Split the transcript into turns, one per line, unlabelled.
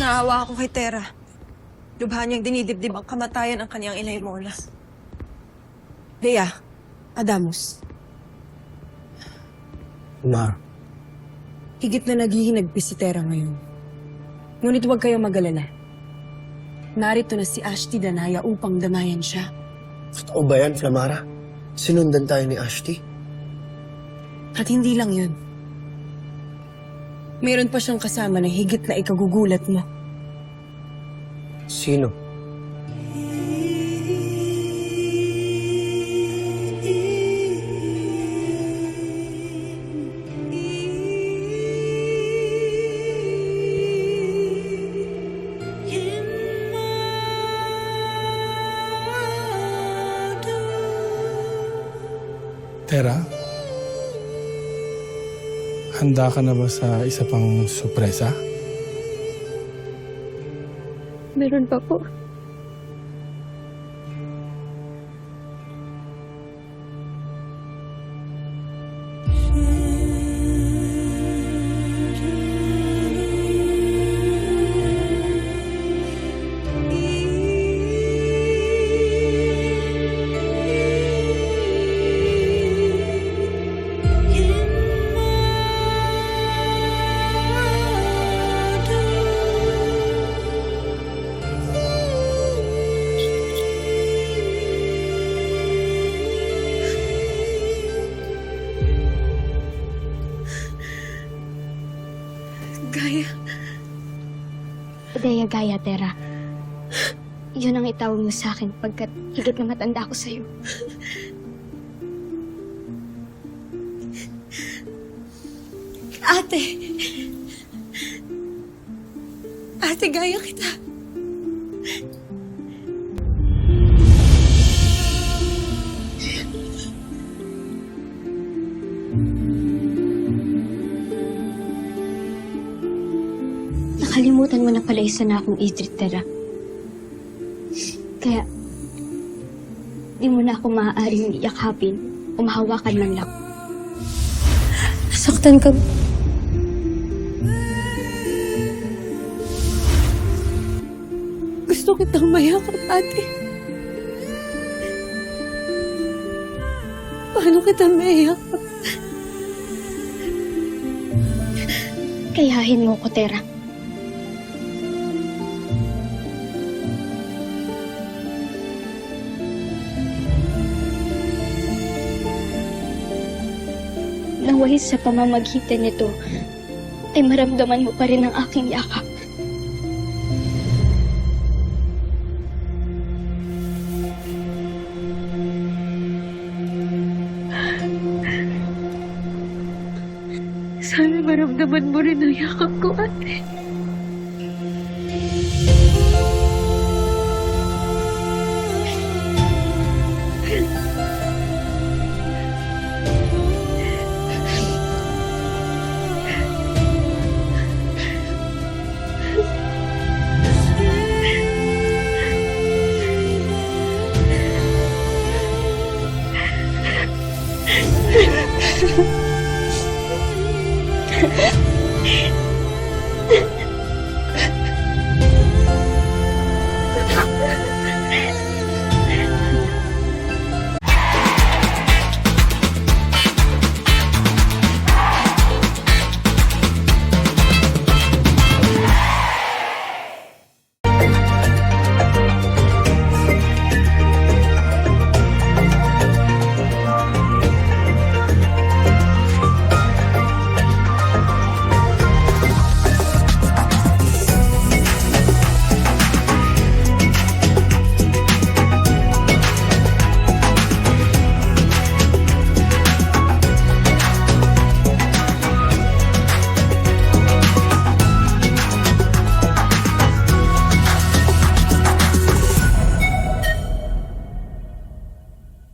Naawa ako kay Tera. Lubha niyang dinidibdib ang kamatayan ang kanyang inay Mola.
Bea, Adamus.
Ma,
Higit na naghihinagpis si Tera ngayon. Ngunit huwag kayong mag-alala. Narito na si Ashti Danaya upang damayan siya.
totoo ba yan, Flamara? Sinundan tayo ni Ashti?
At hindi lang yun. Meron pa siyang kasama na higit na ikagugulat mo.
Sino?
Tera, handa ka na ba sa isa pang sorpresa?
Meron pa po.
Gaya,
Dea Gaya, Tera. Yun ang itawag mo sa akin pagkat higit na matanda ako sa'yo.
ate! Ate, gaya kita.
Nakalimutan mo na pala isa na akong Idrit, Tera. Kaya, di mo na ako maaaring yakapin o mahawakan man lang. Nasaktan ka.
Gusto kitang mayakap, ate. Paano kita mayakap?
Kayahin mo ko, Tera. Naway sa pamamagitan nito ay maramdaman mo pa rin ang aking yakap.
Sana maramdaman mo rin ang yakap ko, ate.